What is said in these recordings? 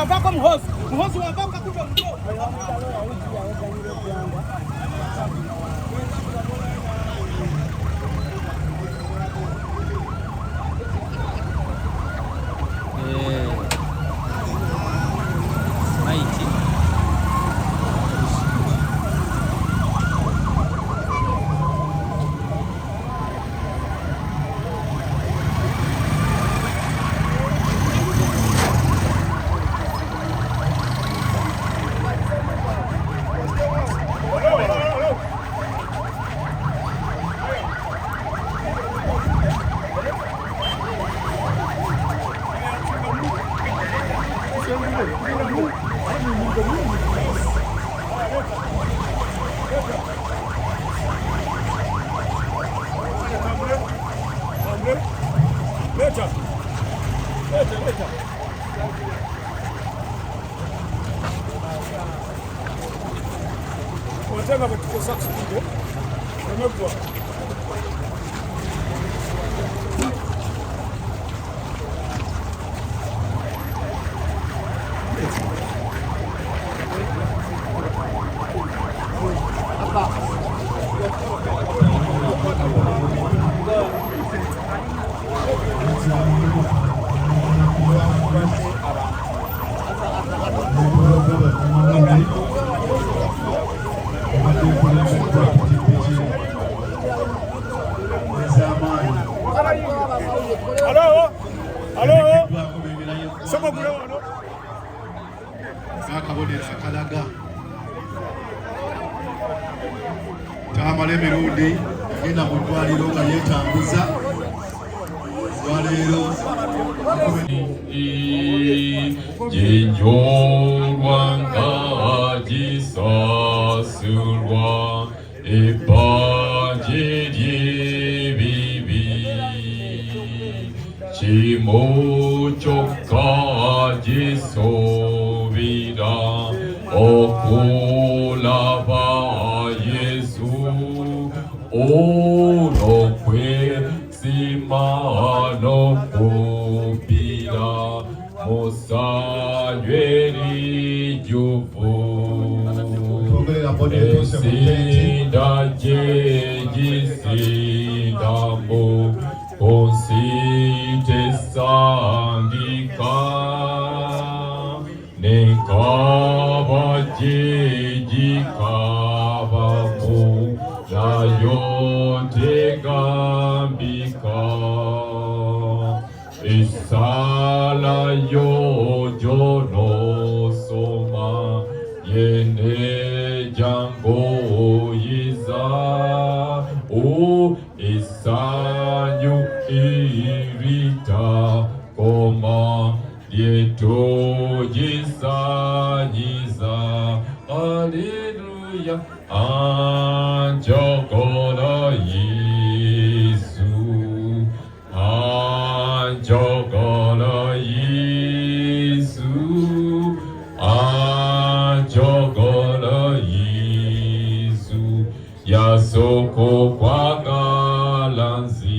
wavako mhozi wavako kumbe mdogo. Leta. Wataka katika saksi ndio. Umekuwa. Hello. Soko kule wano. Akabonera akalaga. Tamale mirundi agenda mu ddwaliro nga yeetambuza. Lwaleero Jinjolwanga jisasulwa epanjiri bibi Chimochoka jisovira okulava Yesu olokwe simano kupira Mosayeri jufu Esinda jejisindambo Konsite sangika Nekava jejikavamu Nayote gambika Isala yo jono soma Yene jango yiza O isanyu irita Koma yeto jisanyiza Hallelujah Anjogora Yesu Anjogora Yesu Anjogora Yesu Yasoko kwagalanzi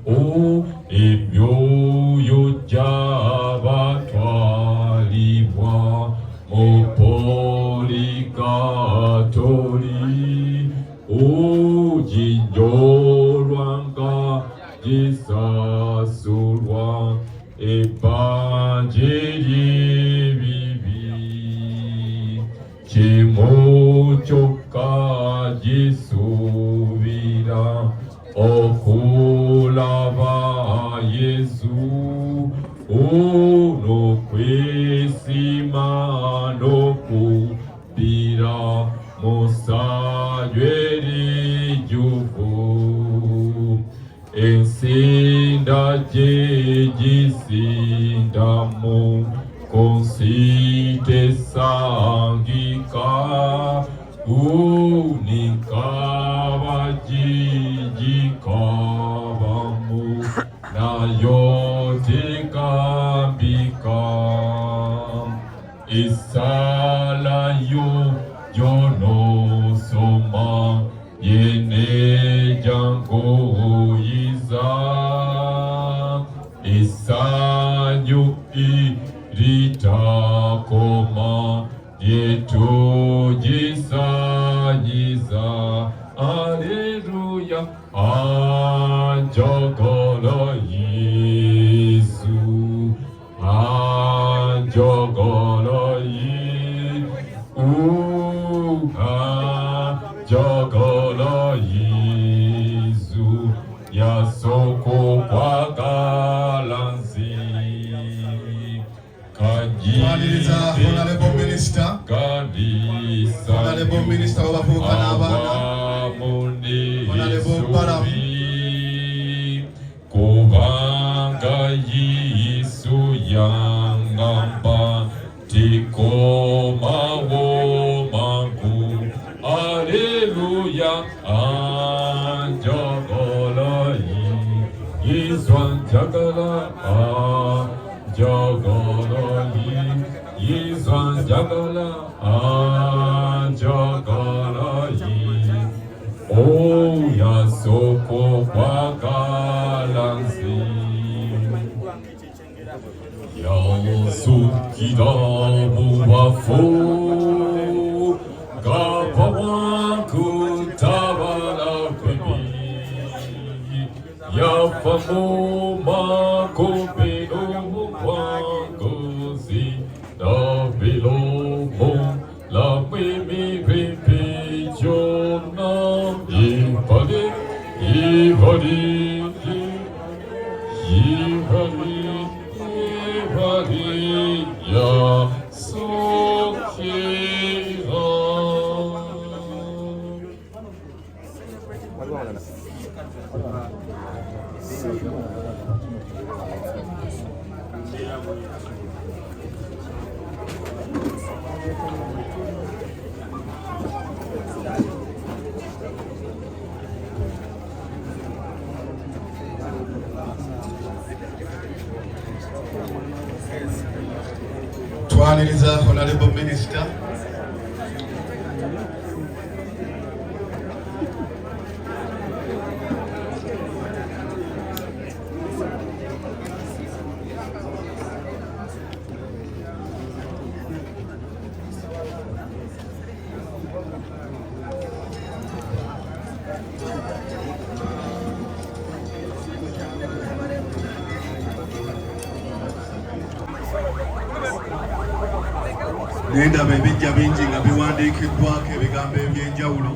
O emyoyo jabatwalibwa Mopoligatori Ujinjolwanga jisasulwa epanjiri bibi Chimochoka jisuvira okulava Yesu unokwesima nokupira Mosayeri jufu Ensinda jejisindamo Konsite sangika Unikava jijikavamu Nayote kambika Isala yo jono soma Yene jango yiza Isanyu litakoma lyetugisanyiza. Aleluya, anjogolo Yesu, anjogolo anjogolo Yesu, yasoko kwa galanzi. Twaniriza Honorable Minister. Honorable Minister w'abavubuka n'abaana. Honorable Balaam. Kubanga Yesu yangamba tikomawo mangu. Aleluya, anjogolo Yesu anjagala, anjogolo Yesu anjagala, anjogolo oh yasoko kwa galanzi. Yasukira muwafu gapawanku tabala kwebi. Yafamu makopino mukwangozi nabilomo la kwemi pepe jona yipade yipade ya sokira. Twaniriza Honorable Minister. Nenda bebijja bingi nga biwandiikiddwako ebigambo eby'enjawulo.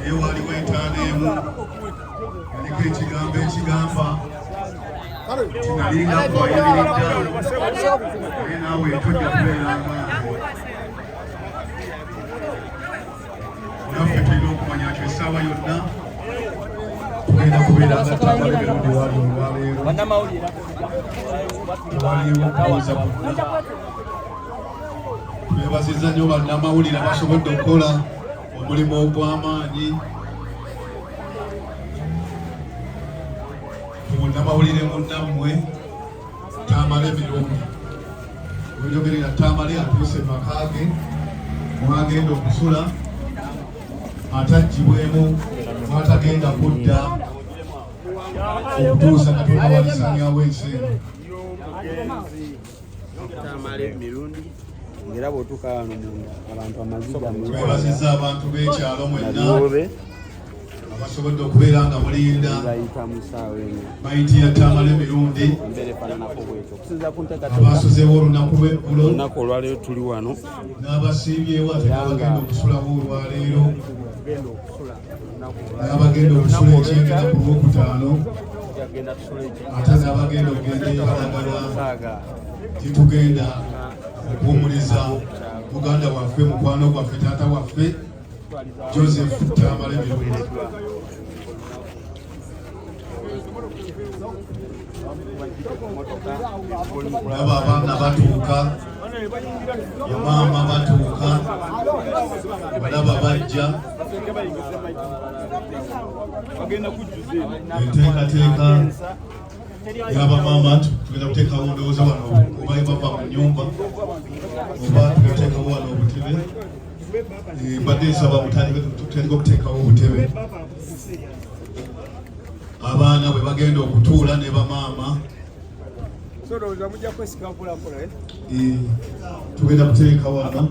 Naye waliwo entaana emu yaliko ekigambo ekigamba kinalinga kubayimiridda naye naawe tojja kubeeranga. Naffe tulina okumanya nti essaawa yonna tugenda kubeera nga tambala emirundi wali olwaleero tewaliwo kubuuza bonna. Twebazizza nnyo bannamawulire abasobodde okukola omulimu ogw'amaanyi. Munnamawulire munnammwe Tamale Mirungi, wejogerera Tamale atuuse maka ge mwagenda okusula ataggibwemu mwatagenda kudda okutuusa nga tunawalisanyawo enseeno. Tamale Mirungi era bwotuuka wano munda abantu amaziga twebazizza abantu b'ekyalo mwenna abasobodde okubeera nga mulinda mayiti ya Tamale Mirundi abasuzeewo olunaku lw'eggulo olunaku olwaleero tuli wano n'abasiibyewo ate n'abagenda okusulawo olwaleero n'abagenda okusula ekyengera ku lwokutaano ate n'abagenda okugenda ekalagala titugenda okuwumuliza muganda waffe mukwano gwaffe taata waffe Joseph Tamale Mirundi. Naba abaana batuuka, maama batuuka, balaba bajja. Enteekateeka y'abamaama tugenda kuteekawo ndowooza wano oba bava mu nnyumba oba tugateekawo wano obutebe. Mbadde nsaba tutandika okuteekawo obutebe. Abaana bwe bagenda okutuula ne bamaama Solo mujja kwesika mpolampola tugenda kuteeka wano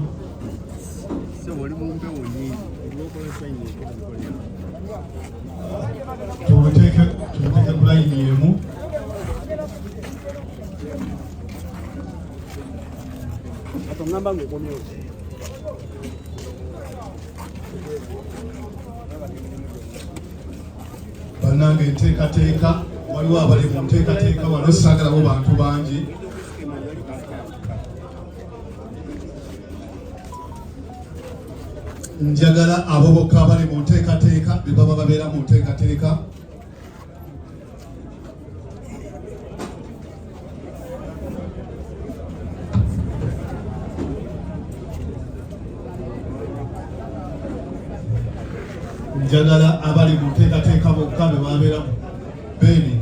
tubuteeke ku layini emu. Atongamba ngokomyo. Bannange enteekateeka waliwo abali mu nteekateeka wano saagalawo bantu bangi. Njagala abo bokka abali mu nteekateeka be baba babeera mu nteekateeka. Njagala abali mu nteekateeka bokka be babeeramu. Beni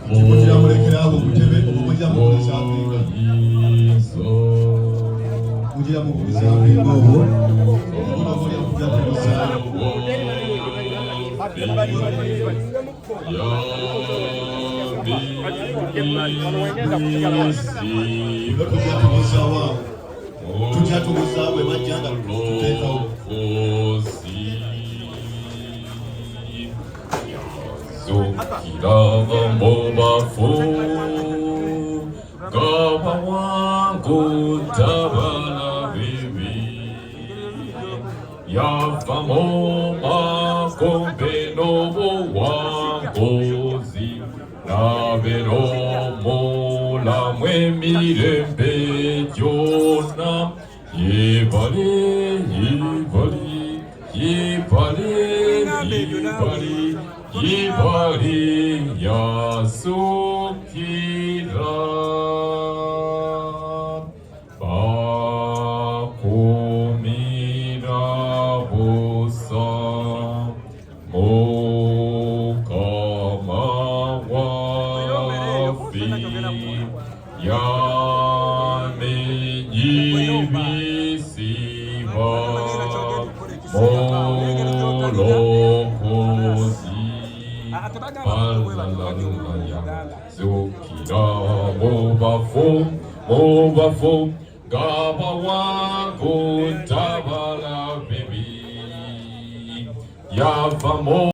mujja mulekera abo butebe mujja mubuliza mpinga. Mujja mubuliza mpinga obwo obuno bulya mujja kubuzaayo. Tujja tubuzaawo awo. Tujja tubuzaawo bwe bajja nga tuteekawo. Zukirava mobafu Gaba wangu tabala bibi Yafa moma kombe nobo wangozi Navero mola mwemirembe jona Yebali, yebali, yebali, yebali Yibari yasukira bakumira busa mukama wafi yamenyibisiba molokozi Zukira mobafu Gaba wangu tabala bibi Yafa